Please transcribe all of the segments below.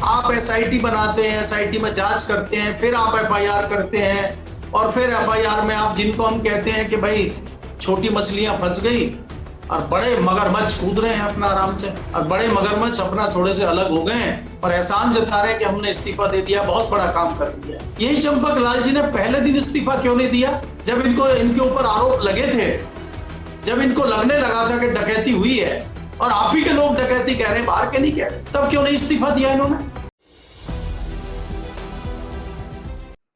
आप एसआईटी बनाते हैं, एसआईटी में जांच करते हैं, फिर आप एफआईआर करते हैं और फिर एफआईआर में आप जिनको हम कहते हैं कि भाई छोटी मछलियां फंस गई और बड़े मगरमच्छ कूद रहे हैं अपना आराम से, और बड़े मगरमच्छ अपना थोड़े से अलग हो गए हैं और एहसान जता रहे हैं कि हमने इस्तीफा दे दिया, बहुत बड़ा काम कर दिया। यही चंपक लाल जी ने पहले दिन इस्तीफा क्यों नहीं दिया? जब इनके ऊपर आरोप लगे थे, जब इनको लगने लगा था कि डकैती हुई है और आप ही के लोग डकैती कह रहे हैं, बाहर के नहीं कह रहे, तब क्यों नहीं इस्तीफा दिया इन्होंने?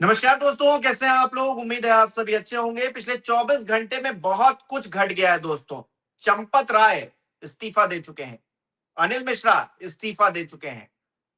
नमस्कार दोस्तों, कैसे हैं आप लोग? उम्मीद है आप सभी अच्छे होंगे। पिछले 24 घंटे में बहुत कुछ घट गया है दोस्तों। चंपत राय इस्तीफा दे चुके हैं, अनिल मिश्रा इस्तीफा दे चुके हैं,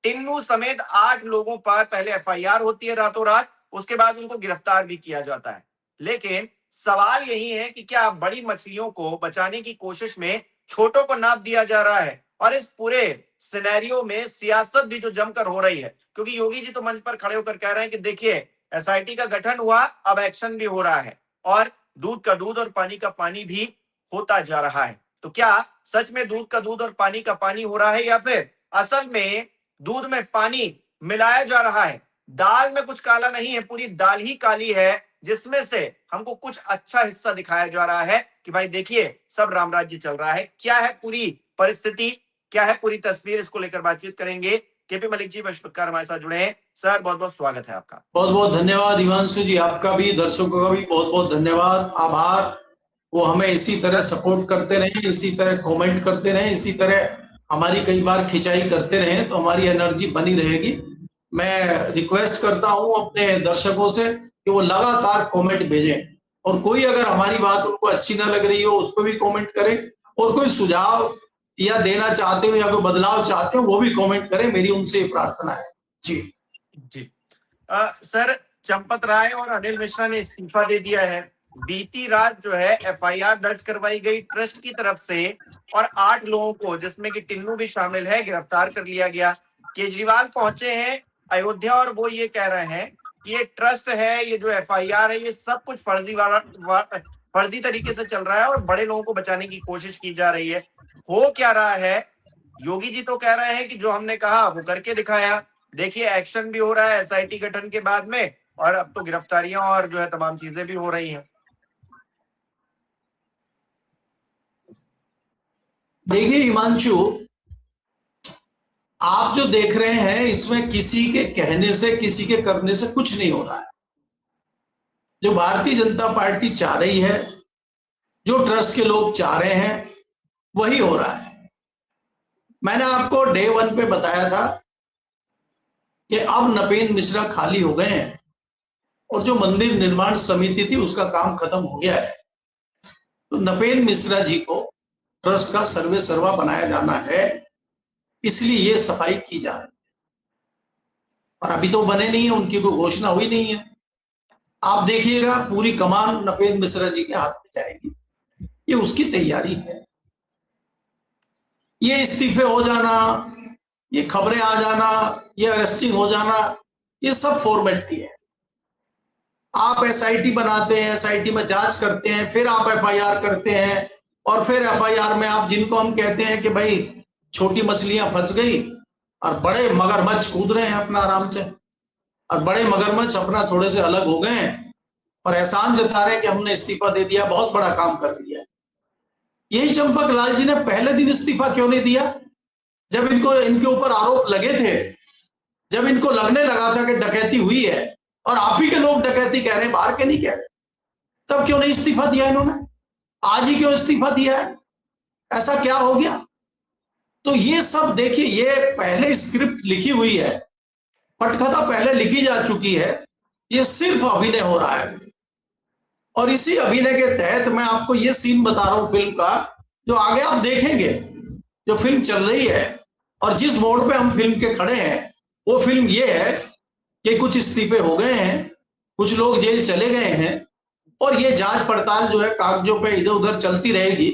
टिन्नू समेत 8 लोगों पर पहले एफआईआर होती है रातों रात, उसके बाद उनको गिरफ्तार भी किया जाता है। लेकिन सवाल यही है कि क्या बड़ी मछलियों को बचाने की कोशिश में छोटों को नाप दिया जा रहा है? और इस पूरे सिनेरियो में सियासत भी जो जमकर हो रही है, क्योंकि योगी जी तो मंच पर खड़े होकर कह रहे हैं कि देखिए एसआईटी का गठन हुआ, अब एक्शन भी हो रहा है और दूध का दूध और पानी का पानी भी होता जा रहा है। तो क्या सच में दूध का दूध और पानी का पानी हो रहा है, या फिर असल में दूध में पानी मिलाया जा रहा है? दाल में कुछ काला नहीं है, पूरी दाल ही काली है, जिसमें से हमको कुछ अच्छा हिस्सा दिखाया जा रहा है कि भाई देखिए सब राम राज्य चल रहा है। क्या है पूरी परिस्थिति, क्या है पूरी तस्वीर, इसको लेकर बातचीत करेंगे। केपी मलिक जी विश्वकार हमारे साथ जुड़े हैं। सर बहुत बहुत स्वागत है आपका। बहुत बहुत धन्यवाद हिमांशु जी, आपका भी, दर्शकों का भी बहुत बहुत धन्यवाद, आभार। वो हमें इसी तरह सपोर्ट करते रहे, इसी तरह कमेंट करते रहे, इसी तरह हमारी कई बार खिंचाई करते रहे तो हमारी एनर्जी बनी रहेगी। मैं रिक्वेस्ट करता हूं अपने दर्शकों से कि वो लगातार कमेंट भेजें, और कोई अगर हमारी बात उनको अच्छी ना लग रही हो उस पर भी कमेंट करें, और कोई सुझाव या देना चाहते हो या कोई बदलाव चाहते हो वो भी कमेंट करें, मेरी उनसे प्रार्थना है। जी जी सर, चंपत राय और अनिल मिश्रा ने इस्तीफा दे दिया है। बीती रात जो है एफआईआर दर्ज करवाई गई ट्रस्ट की तरफ से और 8 लोगों को, जिसमें कि टिन्नू भी शामिल है, गिरफ्तार कर लिया गया। केजरीवाल पहुंचे हैं अयोध्या और वो ये कह रहे हैं कि ये ट्रस्ट है, ये जो एफआईआर है, ये सब कुछ फर्जी तरीके से चल रहा है और बड़े लोगों को बचाने की कोशिश की जा रही है। हो क्या रहा है? योगी जी तो कह रहे हैं कि जो हमने कहा वो करके दिखाया। देखिए एक्शन भी हो रहा है एसआईटी गठन के बाद में, और अब तो गिरफ्तारियां और जो है तमाम चीजें भी हो रही हैं। देखिए हिमांशु, आप जो देख रहे हैं इसमें किसी के कहने से, किसी के करने से कुछ नहीं हो रहा है। जो भारतीय जनता पार्टी चाह रही है, जो ट्रस्ट के लोग चाह रहे हैं, वही हो रहा है। मैंने आपको डे 1 पे बताया था कि अब नपेंद्र मिश्रा खाली हो गए हैं और जो मंदिर निर्माण समिति थी उसका काम खत्म हो गया है। तो नपेंद्र मिश्रा जी को ट्रस्ट का सर्वे सर्वा बनाया जाना है, इसलिए ये सफाई की जा रही है। और अभी तो बने नहीं है, उनकी कोई घोषणा हुई नहीं है। आप देखिएगा पूरी कमान नपेंद्र मिश्रा जी के हाथ में जाएगी, ये उसकी तैयारी है। ये इस्तीफे हो जाना, ये खबरें आ जाना, ये अरेस्टिंग हो जाना, ये सब फॉर्मेलिटी है। आप एसआईटी बनाते हैं, एसआईटी में जांच करते हैं, फिर आप एफआईआर करते हैं और फिर एफआईआर में आप जिनको हम कहते हैं कि भाई छोटी मछलियां फंस गई और बड़े मगरमच्छ कूद रहे हैं अपना आराम से, और बड़े मगरमच्छ अपना थोड़े से अलग हो गए हैं और एहसान जता रहे हैं कि हमने इस्तीफा दे दिया, बहुत बड़ा काम कर दिया। यही चंपक लाल जी ने पहले दिन इस्तीफा क्यों नहीं दिया? जब इनके ऊपर आरोप लगे थे, जब इनको लगने लगा था कि डकैती हुई है और आप ही के लोग डकैती कह रहे हैं, बाहर के नहीं कह रहे, तब क्यों नहीं इस्तीफा दिया इन्होंने? आज ही क्यों इस्तीफा दिया है? ऐसा क्या हो गया? तो ये सब देखिए, ये पहले स्क्रिप्ट लिखी हुई है, पटकथा पहले लिखी जा चुकी है, ये सिर्फ अभिनय हो रहा है। और इसी अभिनय के तहत मैं आपको ये सीन बता रहा हूं फिल्म का, जो आगे आप देखेंगे। जो फिल्म चल रही है और जिस मोड़ पे हम फिल्म के खड़े हैं, वो फिल्म ये है कि कुछ इस्तीफे हो गए हैं, कुछ लोग जेल चले गए हैं, और ये जांच पड़ताल जो है कागजों पे इधर उधर चलती रहेगी।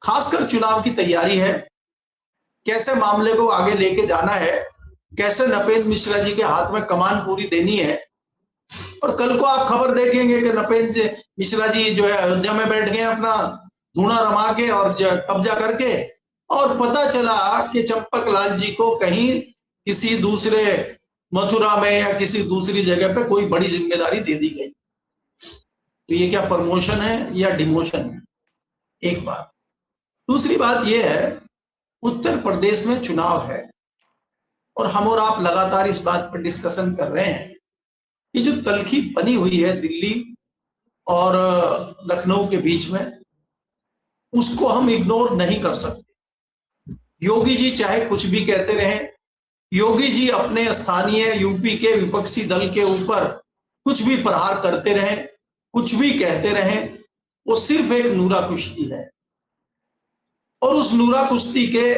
खासकर चुनाव की तैयारी है, कैसे मामले को आगे लेके जाना है, कैसे नपेंद्र मिश्रा जी के हाथ में कमान पूरी देनी है। और कल को आप खबर देखेंगे कि नपेंद्र मिश्रा जी जो है अयोध्या में बैठ गए अपना धूना रमा के और कब्जा करके, और पता चला कि चंपक लाल जी को कहीं किसी दूसरे मथुरा में या किसी दूसरी जगह पे कोई बड़ी जिम्मेदारी दे दी गई। तो ये क्या प्रमोशन है या डिमोशन है? एक बात। दूसरी बात यह है, उत्तर प्रदेश में चुनाव है और हम और आप लगातार इस बात पर डिस्कशन कर रहे हैं कि जो तल्खी बनी हुई है दिल्ली और लखनऊ के बीच में, उसको हम इग्नोर नहीं कर सकते। योगी जी चाहे कुछ भी कहते रहें, योगी जी अपने स्थानीय यूपी के विपक्षी दल के ऊपर कुछ भी प्रहार करते रहें, कुछ भी कहते रहें, वो सिर्फ एक नूरा कुश्ती है। और उस नूरा कुश्ती के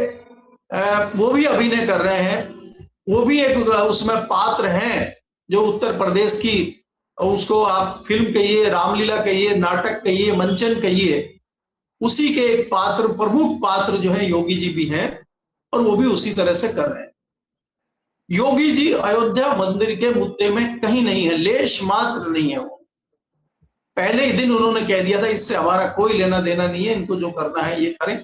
वो भी अभिनय कर रहे हैं, वो भी एक उसमें पात्र हैं जो उत्तर प्रदेश की, उसको आप फिल्म कहिए, रामलीला कहिए, नाटक कहिए, मंचन कहिए, उसी के एक पात्र, प्रमुख पात्र जो है योगी जी भी हैं और वो भी उसी तरह से कर रहे हैं। योगी जी अयोध्या मंदिर के मुद्दे में कहीं नहीं है, लेश मात्र नहीं है। वो पहले ही दिन उन्होंने कह दिया था इससे हमारा कोई लेना देना नहीं है, इनको जो करना है ये करें।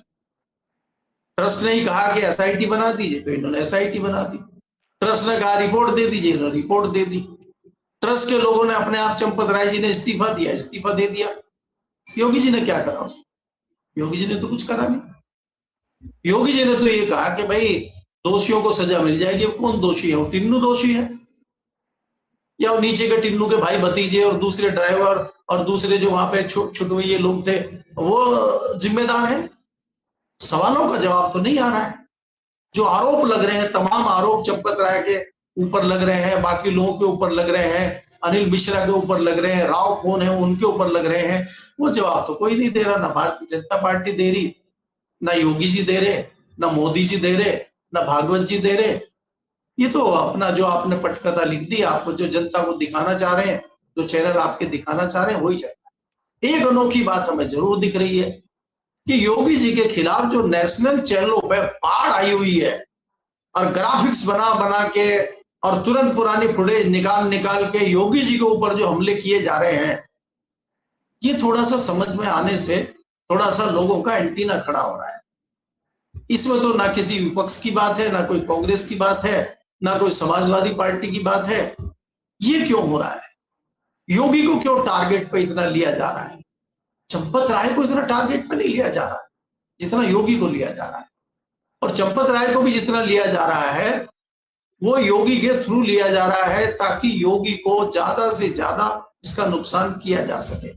ट्रस्ट ने ही कहा कि एसआईटी बना दीजिए, तो इन्होंने एसआईटी बना दी। ट्रस्ट ने कहा रिपोर्ट दे दीजिए, इन्होंने रिपोर्ट दे दी। ट्रस्ट के लोगों ने अपने आप, चंपत राय जी ने इस्तीफा दिया, इस्तीफा दे दिया। योगी जी ने क्या करा? योगी जी ने तो कुछ करा नहीं। योगी जी ने तो ये कहा कि भाई दोषियों को सजा मिल जाएगी। कौन दोषी है? वो टिन्नू दोषी है, या वो नीचे के टिन्नू के भाई भतीजे और दूसरे ड्राइवर और दूसरे जो वहां पे छुटवैये लोग थे वो जिम्मेदार है? सवालों का जवाब तो नहीं आ रहा है। जो आरोप लग रहे हैं, तमाम आरोप चंपत राय के ऊपर लग रहे हैं, बाकी लोगों के ऊपर लग रहे हैं, अनिल मिश्रा के ऊपर लग रहे हैं, राव कौन है उनके ऊपर लग रहे हैं, वो जवाब तो कोई नहीं दे रहा। ना भारतीय जनता पार्टी दे रही, ना योगी जी दे रहे, ना मोदी जी दे रहे, ना भागवत जी दे रहे। ये तो अपना जो आपने पटकथा लिख दी, आप जो जनता को दिखाना चाह रहे हैं, जो चैनल आपके दिखाना चाह रहे हैं, वही चल रहा है। एक अनोखी बात हमें जरूर दिख रही है कि योगी जी के खिलाफ जो नेशनल चैनलों पे बाढ़ आई हुई है और ग्राफिक्स बना बना के और तुरंत पुरानी फुटेज निकाल निकाल के योगी जी के ऊपर जो हमले किए जा रहे हैं, ये थोड़ा सा समझ में आने से थोड़ा सा लोगों का एंटीना खड़ा हो रहा है। इसमें तो ना किसी विपक्ष की बात है, ना कोई कांग्रेस की बात है, ना कोई समाजवादी पार्टी की बात है। ये क्यों हो रहा है? योगी को क्यों टारगेट पे इतना लिया जा रहा है? चंपत राय को इतना टारगेट पे नहीं लिया जा रहा है जितना योगी को लिया जा रहा है। और चंपत राय को भी जितना लिया जा रहा है वो योगी के थ्रू लिया जा रहा है, ताकि योगी को ज्यादा से ज्यादा इसका नुकसान किया जा सके।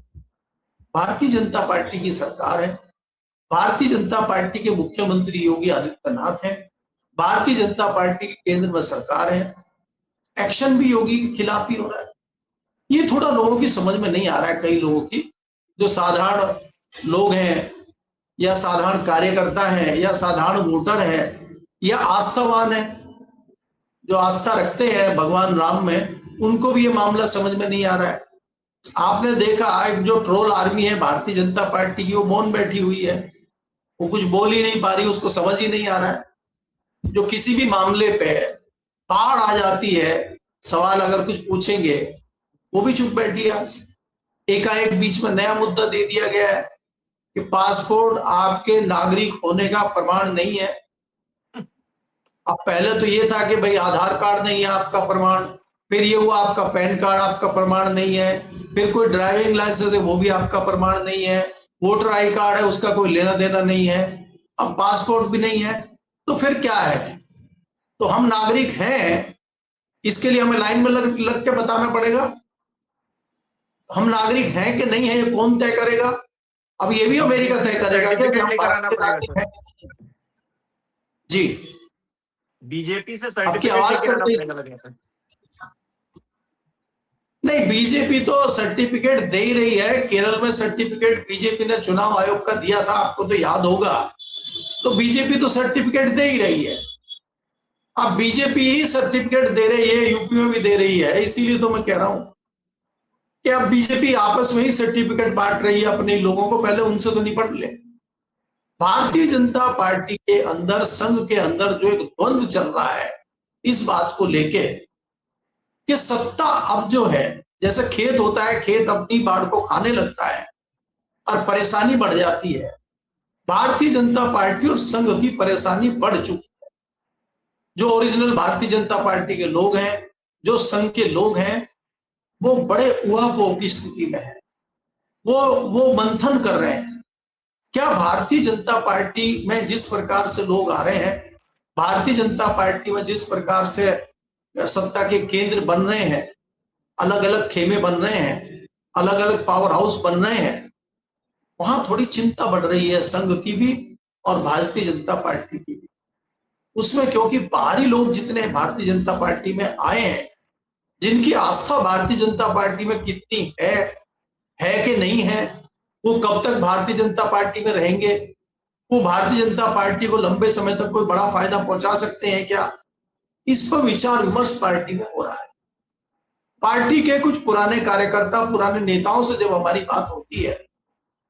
भारतीय जनता पार्टी की सरकार है, भारतीय जनता पार्टी के मुख्यमंत्री योगी आदित्यनाथ हैं, भारतीय जनता पार्टी की केंद्र में सरकार है, एक्शन भी योगी के खिलाफ ही हो रहा है। ये थोड़ा लोगों की समझ में नहीं आ रहा है। कई लोगों की, जो साधारण लोग हैं या साधारण कार्यकर्ता हैं या साधारण वोटर है या आस्थावान है, जो आस्था रखते हैं भगवान राम में, उनको भी ये मामला समझ में नहीं आ रहा है। आपने देखा एक जो ट्रोल आर्मी है भारतीय जनता पार्टी की, वो मौन बैठी हुई है, वो कुछ बोल ही नहीं पा रही, उसको समझ ही नहीं आ रहा है। जो किसी भी मामले पे बाढ़ आ जाती है, सवाल अगर कुछ पूछेंगे, वो भी चुप बैठी है। एकाएक बीच में नया मुद्दा दे दिया गया है कि पासपोर्ट आपके नागरिक होने का प्रमाण नहीं है। अब पहले तो ये था कि भाई आधार कार्ड नहीं है आपका प्रमाण, फिर ये हुआ आपका पैन कार्ड आपका प्रमाण नहीं है, फिर कोई ड्राइविंग लाइसेंस है वो भी आपका प्रमाण नहीं है, वोटर आई कार्ड है उसका कोई लेना देना नहीं है, अब पासपोर्ट भी नहीं है, तो फिर क्या है? तो हम नागरिक हैं, इसके लिए हमें लाइन में लग के बताना पड़ेगा। हम नागरिक हैं कि नहीं है ये कौन तय करेगा? अब ये भी अमेरिका तय करेगा कि हम भारतीय नागरिक हैं। जी, बीजेपी से आपकी आवाज सर्टिफिकेट नहीं, बीजेपी तो सर्टिफिकेट दे ही रही है। केरल में सर्टिफिकेट बीजेपी ने चुनाव आयोग का दिया था, आपको तो याद होगा। तो बीजेपी तो सर्टिफिकेट दे ही रही है। अब बीजेपी ही सर्टिफिकेट दे रही है, यूपी में भी दे रही है। इसीलिए तो मैं कह रहा हूं कि अब बीजेपी आपस में ही सर्टिफिकेट बांट रही है अपने लोगों को, पहले उनसे तो निपट ले। भारतीय जनता पार्टी के अंदर, संघ के अंदर जो एक द्वंद्व चल रहा है इस बात को लेके कि सत्ता अब जो है, जैसे खेत होता है, खेत अपनी बाढ़ को खाने लगता है और परेशानी बढ़ जाती है। भारतीय जनता पार्टी और संघ की परेशानी बढ़ चुकी है। जो ओरिजिनल भारतीय जनता पार्टी के लोग हैं, जो संघ के लोग हैं, वो बड़े उहापोह की स्थिति में है। वो मंथन कर रहे हैं, क्या भारतीय जनता पार्टी में जिस प्रकार से लोग आ रहे हैं, भारतीय जनता पार्टी में जिस प्रकार से सत्ता के केंद्र बन रहे हैं, अलग अलग खेमे बन रहे हैं, अलग अलग पावर हाउस बन रहे हैं, वहां थोड़ी चिंता बढ़ रही है संघ की भी और भारतीय जनता पार्टी की भी। उसमें क्योंकि बाहरी लोग जितने भारतीय जनता पार्टी में आए हैं, जिनकी आस्था भारतीय जनता पार्टी में कितनी है कि नहीं है, वो कब तक भारतीय जनता पार्टी में रहेंगे, वो भारतीय जनता पार्टी को लंबे समय तक कोई बड़ा फायदा पहुंचा सकते हैं क्या, इस पर विचार विमर्श पार्टी में हो रहा है। पार्टी के कुछ पुराने कार्यकर्ता, पुराने नेताओं से जब हमारी बात होती है,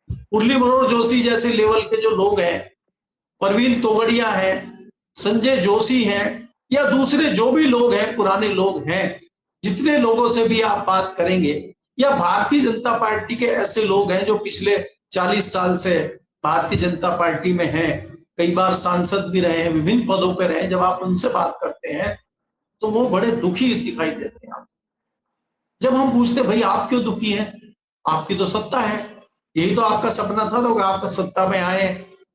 मुरली मनोहर जोशी जैसे लेवल के जो लोग हैं, प्रवीण तोगड़िया हैं, संजय जोशी हैं, या दूसरे जो भी लोग हैं, पुराने लोग हैं, जितने लोगों से भी आप बात करेंगे, या भारतीय जनता पार्टी के ऐसे लोग हैं जो पिछले 40 साल से भारतीय जनता पार्टी में हैं, कई बार सांसद भी रहे हैं, विभिन्न पदों पर रहे, जब आप उनसे बात करते हैं तो वो बड़े दुखी दिखाई देते हैं। जब हम पूछते भाई आप क्यों दुखी हैं, आपकी तो सत्ता है, यही तो आपका सपना था, लोग आपका सत्ता में आए,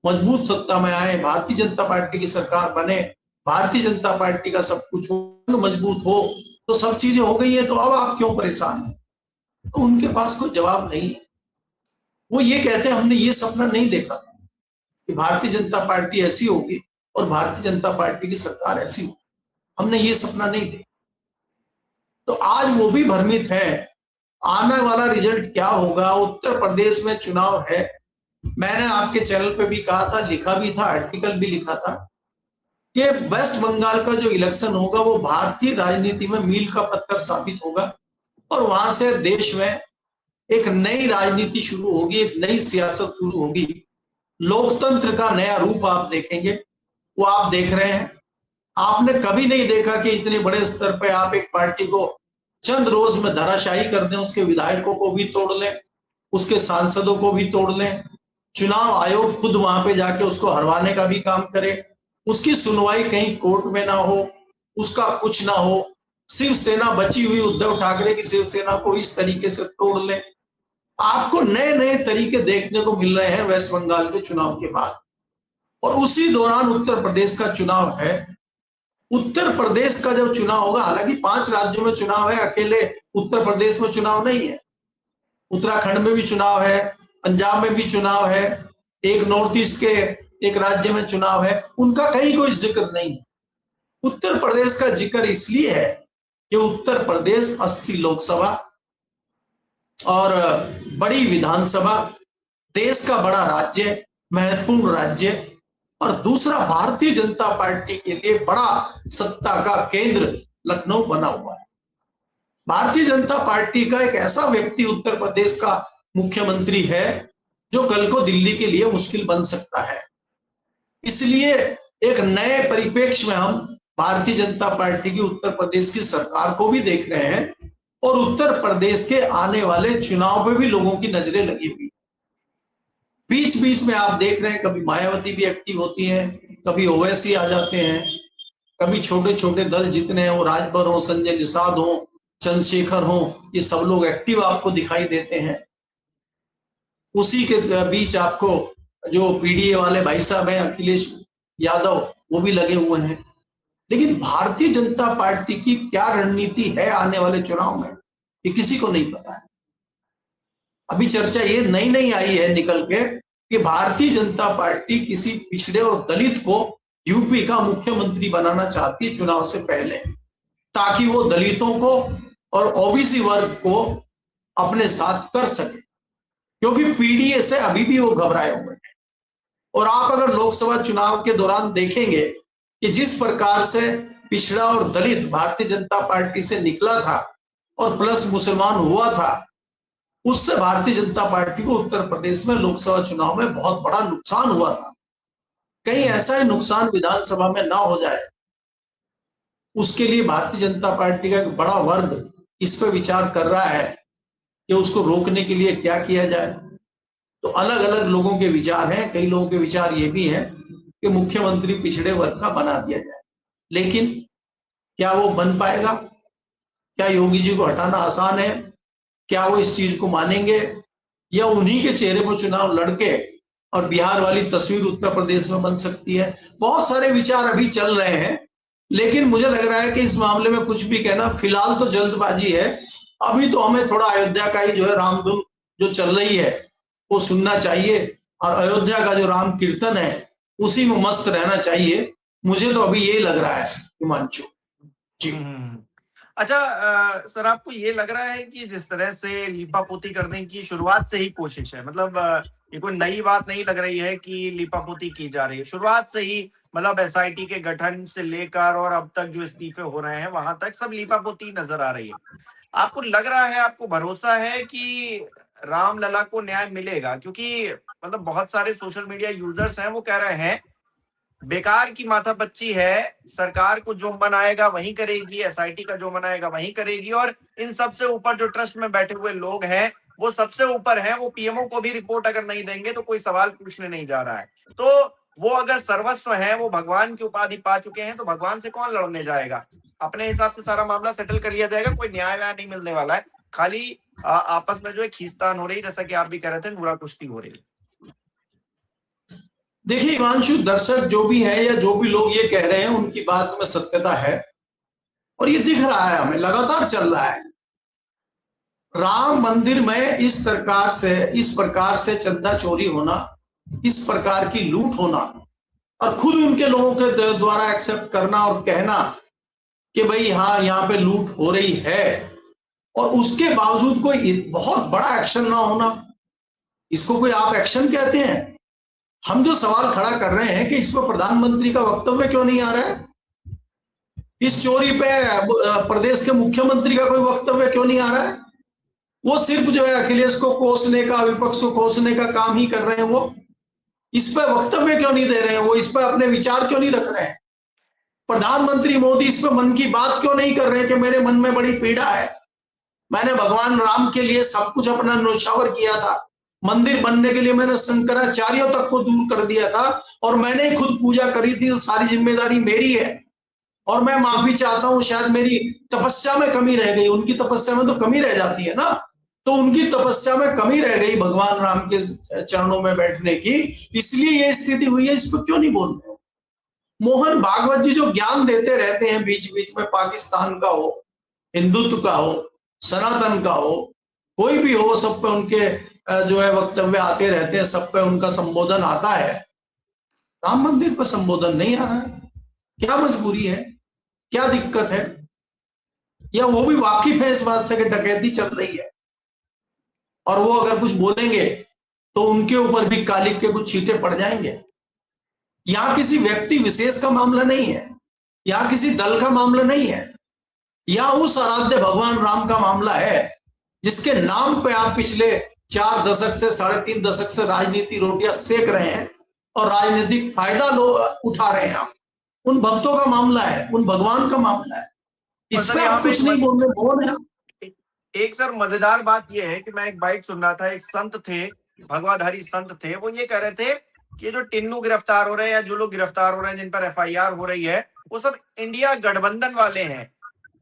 मजबूत सत्ता में आए, भारतीय जनता पार्टी की सरकार बने, भारतीय जनता पार्टी का सब कुछ मजबूत हो, तो सब चीजें हो गई है, तो अब आप क्यों परेशान हैं? तो उनके पास कोई जवाब नहीं है। वो ये कहते हैं हमने ये सपना नहीं देखा कि भारतीय जनता पार्टी ऐसी होगी और भारतीय जनता पार्टी की सरकार ऐसी होगी, हमने ये सपना नहीं देखा। तो आज वो भी भ्रमित है, आने वाला रिजल्ट क्या होगा। उत्तर प्रदेश में चुनाव है, मैंने आपके चैनल पे भी कहा था, लिखा भी था, आर्टिकल भी लिखा था कि वेस्ट बंगाल का जो इलेक्शन होगा वो भारतीय राजनीति में मील का पत्थर साबित होगा और वहां से देश में एक नई राजनीति शुरू होगी, एक नई सियासत शुरू होगी, लोकतंत्र का नया रूप आप देखेंगे। वो आप देख रहे हैं, आपने कभी नहीं देखा कि इतने बड़े स्तर पे आप एक पार्टी को चंद रोज में धराशायी कर दें, उसके विधायकों को भी तोड़ लें, उसके सांसदों को भी तोड़ लें, चुनाव आयोग खुद वहां पे जाके उसको हरवाने का भी काम करे, उसकी सुनवाई कहीं कोर्ट में ना हो, उसका कुछ ना हो, शिवसेना बची हुई उद्धव ठाकरे की शिवसेना को इस तरीके से तोड़ ले। आपको नए नए तरीके देखने को मिल रहे हैं वेस्ट बंगाल के चुनाव के बाद। और उसी दौरान उत्तर प्रदेश का चुनाव है। उत्तर प्रदेश का जब चुनाव होगा, हालांकि 5 राज्यों में चुनाव है, अकेले उत्तर प्रदेश में चुनाव नहीं है, उत्तराखंड में भी चुनाव है, पंजाब में भी चुनाव है, एक नॉर्थ ईस्ट के एक राज्य में चुनाव है, उनका कहीं कोई जिक्र नहीं है। उत्तर प्रदेश का जिक्र इसलिए है कि उत्तर प्रदेश 80 लोकसभा और बड़ी विधानसभा, देश का बड़ा राज्य, महत्वपूर्ण राज्य, और दूसरा भारतीय जनता पार्टी के लिए बड़ा सत्ता का केंद्र लखनऊ बना हुआ है। भारतीय जनता पार्टी का एक ऐसा व्यक्ति उत्तर प्रदेश का मुख्यमंत्री है जो कल को दिल्ली के लिए मुश्किल बन सकता है। इसलिए एक नए परिप्रेक्ष्य में हम भारतीय जनता पार्टी की उत्तर प्रदेश की सरकार को भी देख रहे हैं और उत्तर प्रदेश के आने वाले चुनाव पे भी लोगों की नजरें लगी हुई। बीच बीच में आप देख रहे हैं, कभी मायावती भी एक्टिव होती हैं, कभी ओवैसी आ जाते हैं, कभी छोटे छोटे दल जितने हैं, वो राजभर हो, संजय निषाद हो, चंद्रशेखर हो, ये सब लोग एक्टिव आपको दिखाई देते हैं। उसी के बीच आपको जो पीडीए वाले भाई साहब हैं, अखिलेश यादव, वो भी लगे हुए हैं। लेकिन भारतीय जनता पार्टी की क्या रणनीति है आने वाले चुनाव में, ये किसी को नहीं पता है। अभी चर्चा ये नहीं आई है निकल के कि भारतीय जनता पार्टी किसी पिछड़े और दलित को यूपी का मुख्यमंत्री बनाना चाहती है चुनाव से पहले, ताकि वो दलितों को और ओबीसी वर्ग को अपने साथ कर सके, क्योंकि पीडीए से अभी भी वो घबराए हुए हैं। और आप अगर लोकसभा चुनाव के दौरान देखेंगे कि जिस प्रकार से पिछड़ा और दलित भारतीय जनता पार्टी से निकला था और प्लस मुसलमान हुआ था, उससे भारतीय जनता पार्टी को उत्तर प्रदेश में लोकसभा चुनाव में बहुत बड़ा नुकसान हुआ था। कहीं ऐसा ही नुकसान विधानसभा में ना हो जाए, उसके लिए भारतीय जनता पार्टी का एक बड़ा वर्ग इस पर विचार कर रहा है कि उसको रोकने के लिए क्या किया जाए। तो अलग अलग लोगों के विचार हैं। कई लोगों के विचार ये भी है कि मुख्यमंत्री पिछड़े वर्ग का बना दिया जाए, लेकिन क्या वो बन पाएगा? क्या योगी जी को हटाना आसान है? क्या वो इस चीज को मानेंगे, या उन्हीं के चेहरे पर चुनाव लड़के और बिहार वाली तस्वीर उत्तर प्रदेश में बन सकती है? बहुत सारे विचार अभी चल रहे हैं, लेकिन मुझे लग रहा है कि इस मामले में कुछ भी कहना फिलहाल तो जल्दबाजी है। अभी तो हमें थोड़ा अयोध्या का ही जो है रामधुन जो चल रही है वो सुनना चाहिए, और अयोध्या का जो राम कीर्तन है उसी में मस्त रहना चाहिए। मुझे तो अभी यही लग रहा है हिमांशु जी। अच्छा सर, आपको ये लग रहा है कि जिस तरह से लीपापोती करने की शुरुआत से ही कोशिश है, मतलब ये कोई नई बात नहीं लग रही है कि लीपापोती की जा रही है, शुरुआत से ही, मतलब एसआईटी के गठन से लेकर और अब तक जो इस्तीफे हो रहे हैं वहां तक सब लीपापोती नजर आ रही है। आपको लग रहा है, आपको भरोसा है कि रामलला को न्याय मिलेगा? क्योंकि मतलब बहुत सारे सोशल मीडिया यूजर्स हैं, वो कह रहे हैं बेकार की माथापच्ची है, सरकार को जो मन आएगा वही करेगी, एसआईटी का जो मन आएगा वही करेगी, और इन सबसे ऊपर जो ट्रस्ट में बैठे हुए लोग हैं वो सबसे ऊपर हैं, वो पीएमओ को भी रिपोर्ट अगर नहीं देंगे तो कोई सवाल पूछने नहीं जा रहा है। तो वो अगर सर्वस्व है, वो भगवान की उपाधि पा चुके हैं, तो भगवान से कौन लड़ने जाएगा? अपने हिसाब से सारा मामला सेटल कर लिया जाएगा, कोई न्याय व्याय नहीं मिलने वाला है, खाली आपस में जो है खींचतान हो रही है, जैसा कि आप भी कह रहे थे, नूरा कुश्ती हो रही है। देखिए हिमांशु, दर्शक जो भी है या जो भी लोग ये कह रहे हैं उनकी बात में सत्यता है, और ये दिख रहा है, हमें लगातार चल रहा है। राम मंदिर में इस प्रकार से चंदा चोरी होना, इस प्रकार की लूट होना, और खुद उनके लोगों के द्वारा एक्सेप्ट करना और कहना कि भाई हाँ यहाँ पे लूट हो रही है, और उसके बावजूद कोई बहुत बड़ा एक्शन ना होना, इसको कोई आप एक्शन कहते हैं? हम जो सवाल खड़ा कर रहे हैं कि इस पर प्रधानमंत्री का वक्तव्य क्यों नहीं आ रहा है, इस चोरी पे प्रदेश के मुख्यमंत्री का कोई वक्तव्य क्यों नहीं आ रहा है? वो सिर्फ जो है अखिलेश को कोसने का, विपक्ष को कोसने का काम ही कर रहे हैं। वो इस पर वक्तव्य क्यों नहीं दे रहे हैं? वो इस पर अपने विचार क्यों नहीं रख रहे हैं? प्रधानमंत्री मोदी इस पर मन की बात क्यों नहीं कर रहे हैं कि मेरे मन में बड़ी पीड़ा है, मैंने भगवान राम के लिए सब कुछ अपना न्योछावर किया था, मंदिर बनने के लिए मैंने शंकराचार्यों तक को दूर कर दिया था, और मैंने खुद पूजा करी थी, सारी जिम्मेदारी मेरी है, और मैं माफी चाहता हूं, शायद मेरी तपस्या में कमी रह गई। उनकी तपस्या में तो कमी रह जाती है ना, तो उनकी तपस्या में कमी रह गई भगवान राम के चरणों में बैठने की, इसलिए ये स्थिति हुई है। इस पर क्यों नहीं बोल रहे? मोहन भागवत जी जो ज्ञान देते रहते हैं बीच बीच में, पाकिस्तान का हो, हिंदुत्व का हो, सनातन का हो, कोई भी हो, सब पे उनके जो है वक्तव्य आते रहते हैं, सब पे उनका संबोधन आता है। राम मंदिर पर संबोधन नहीं आ रहा है, क्या मजबूरी है, क्या दिक्कत है? या वो भी वाकिफ है इस बात से कि डकैती चल रही है, और वो अगर कुछ बोलेंगे तो उनके ऊपर भी कालिक के कुछ छींटे पड़ जाएंगे? यहां किसी व्यक्ति विशेष का मामला नहीं है, यहां किसी दल का मामला नहीं है, यहां उस आराध्य भगवान राम का मामला है जिसके नाम पे आप पिछले 4 दशक से 3.5 दशक से राजनीति रोटियां सेक रहे हैं और राजनीतिक फायदा उठा रहे हैं। आप उन भक्तों का मामला है, उन भगवान का मामला है, इस पे आप कुछ नहीं बोल रहे। कौन है? एक सर मजेदार बात यह है कि मैं एक बाइट सुन रहा था, एक संत थे, भगवाधारी संत थे, वो ये कह रहे थे कि जो टिन्नू गिरफ्तार हो रहे हैं या जो लोग गिरफ्तार हो रहे हैं, जिन पर एफआईआर हो रही है, वो सब इंडिया गठबंधन वाले हैं,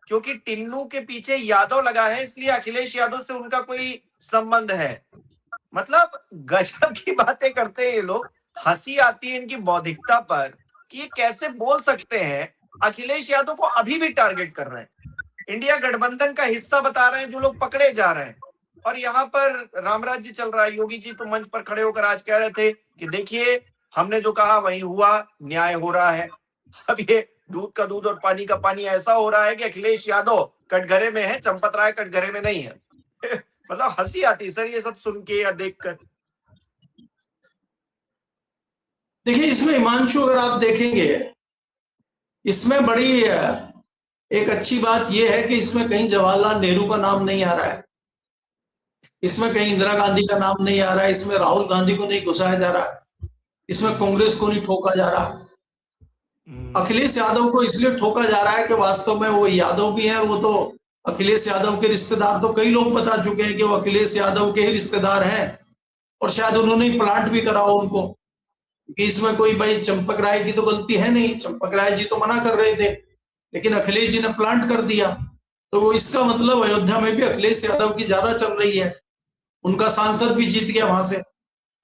क्योंकि टिन्नू के पीछे यादव लगा है, इसलिए अखिलेश यादव से उनका कोई संबंध है। मतलब गजब की बातें करते हैं ये लोग, हंसी आती है इनकी बौद्धिकता पर कि ये कैसे बोल सकते हैं। अखिलेश यादव को अभी भी टारगेट कर रहे हैं, इंडिया गठबंधन का हिस्सा बता रहे हैं जो लोग पकड़े जा रहे हैं, और यहाँ पर रामराज्य चल रहा है। योगी जी तो मंच पर खड़े होकर आज कह रहे थे कि देखिए हमने जो कहा वही हुआ, न्याय हो रहा है। अब ये दूध का दूध और पानी का पानी ऐसा हो रहा है कि अखिलेश यादव कटघरे में है, चंपत राय कटघरे में नहीं है। मतलब हंसी आती सर ये सब सुन के या देखकर। देखिए इसमें हिमांशु, अगर आप देखेंगे, इसमें बड़ी एक अच्छी बात यह है कि इसमें कहीं जवाहरलाल नेहरू का नाम नहीं आ रहा है, इसमें कहीं इंदिरा गांधी का नाम नहीं आ रहा है, इसमें राहुल गांधी को नहीं घुसाया जा रहा, इसमें कांग्रेस को नहीं ठोका जा रहा। अखिलेश यादव को इसलिए ठोका जा रहा है कि वास्तव में वो यादव भी है, वो तो अखिलेश यादव के रिश्तेदार, तो कई लोग बता चुके हैं कि वो अखिलेश यादव के ही रिश्तेदार हैं, और शायद उन्होंने प्लांट भी करा हो उनको। कि इसमें कोई भाई चंपक राय की तो गलती है नहीं, चंपक राय जी तो मना कर रहे थे, लेकिन अखिलेश जी ने प्लांट कर दिया। तो वो इसका मतलब अयोध्या में भी अखिलेश यादव की ज्यादा चल रही है, उनका सांसद भी जीत गया वहां से।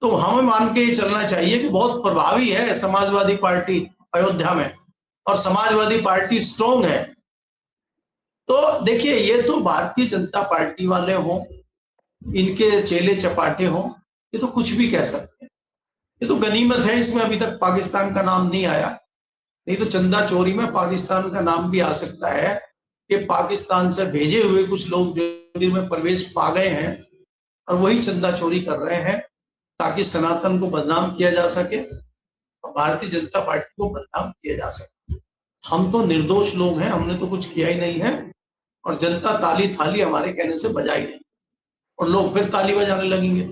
तो हमें मान के चलना चाहिए कि बहुत प्रभावी है समाजवादी पार्टी अयोध्या में, और समाजवादी पार्टी स्ट्रोंग है। तो देखिए, ये तो भारतीय जनता पार्टी वाले हों, इनके चेले चपाटे हों, ये तो कुछ भी कह सकते हैं। ये तो गनीमत है, इसमें अभी तक पाकिस्तान का नाम नहीं आया, नहीं तो चंदा चोरी में पाकिस्तान का नाम भी आ सकता है कि पाकिस्तान से भेजे हुए कुछ लोग जो मंदिर में प्रवेश पा गए हैं और वही चंदा चोरी कर रहे हैं, ताकि सनातन को बदनाम किया जा सके और भारतीय जनता पार्टी को बदनाम किया जा सके। हम तो निर्दोष लोग हैं, हमने तो कुछ किया ही नहीं है, और जनता ताली थाली हमारे कहने से बजाई नहीं, और लोग फिर ताली बजाने लगेंगे।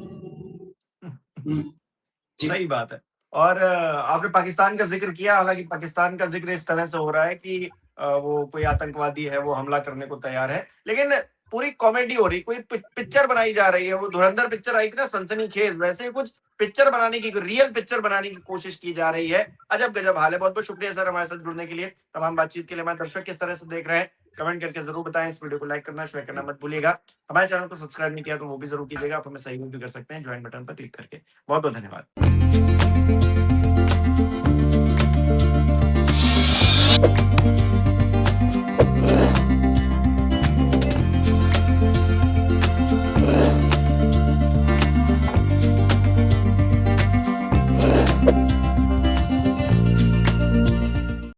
जी। सही बात है। और आपने पाकिस्तान का जिक्र किया, हालांकि पाकिस्तान का जिक्र इस तरह से हो रहा है कि वो कोई आतंकवादी है, वो हमला करने को तैयार है, लेकिन पूरी कॉमेडी हो रही, कोई पिक्चर बनाई जा रही है। वो धुरंधर पिक्चर आई थी ना, सनसनीखेज, वैसे कुछ पिक्चर बनाने की, रियल पिक्चर बनाने की कोशिश की जा रही है। अजब गजब हाल है। बहुत बहुत शुक्रिया सर हमारे साथ जुड़ने के लिए, तमाम बातचीत के लिए। हमारे दर्शक किस तरह से देख रहे हैं कमेंट करके जरूर बताएं। इस वीडियो को लाइक करना, शेयर करना मत भूलिएगा। हमारे चैनल को सब्सक्राइब नहीं किया तो वो भी जरूर कीजिएगा। आप हमें सहयोग भी कर सकते हैं ज्वाइन बटन पर क्लिक करके। बहुत बहुत धन्यवाद।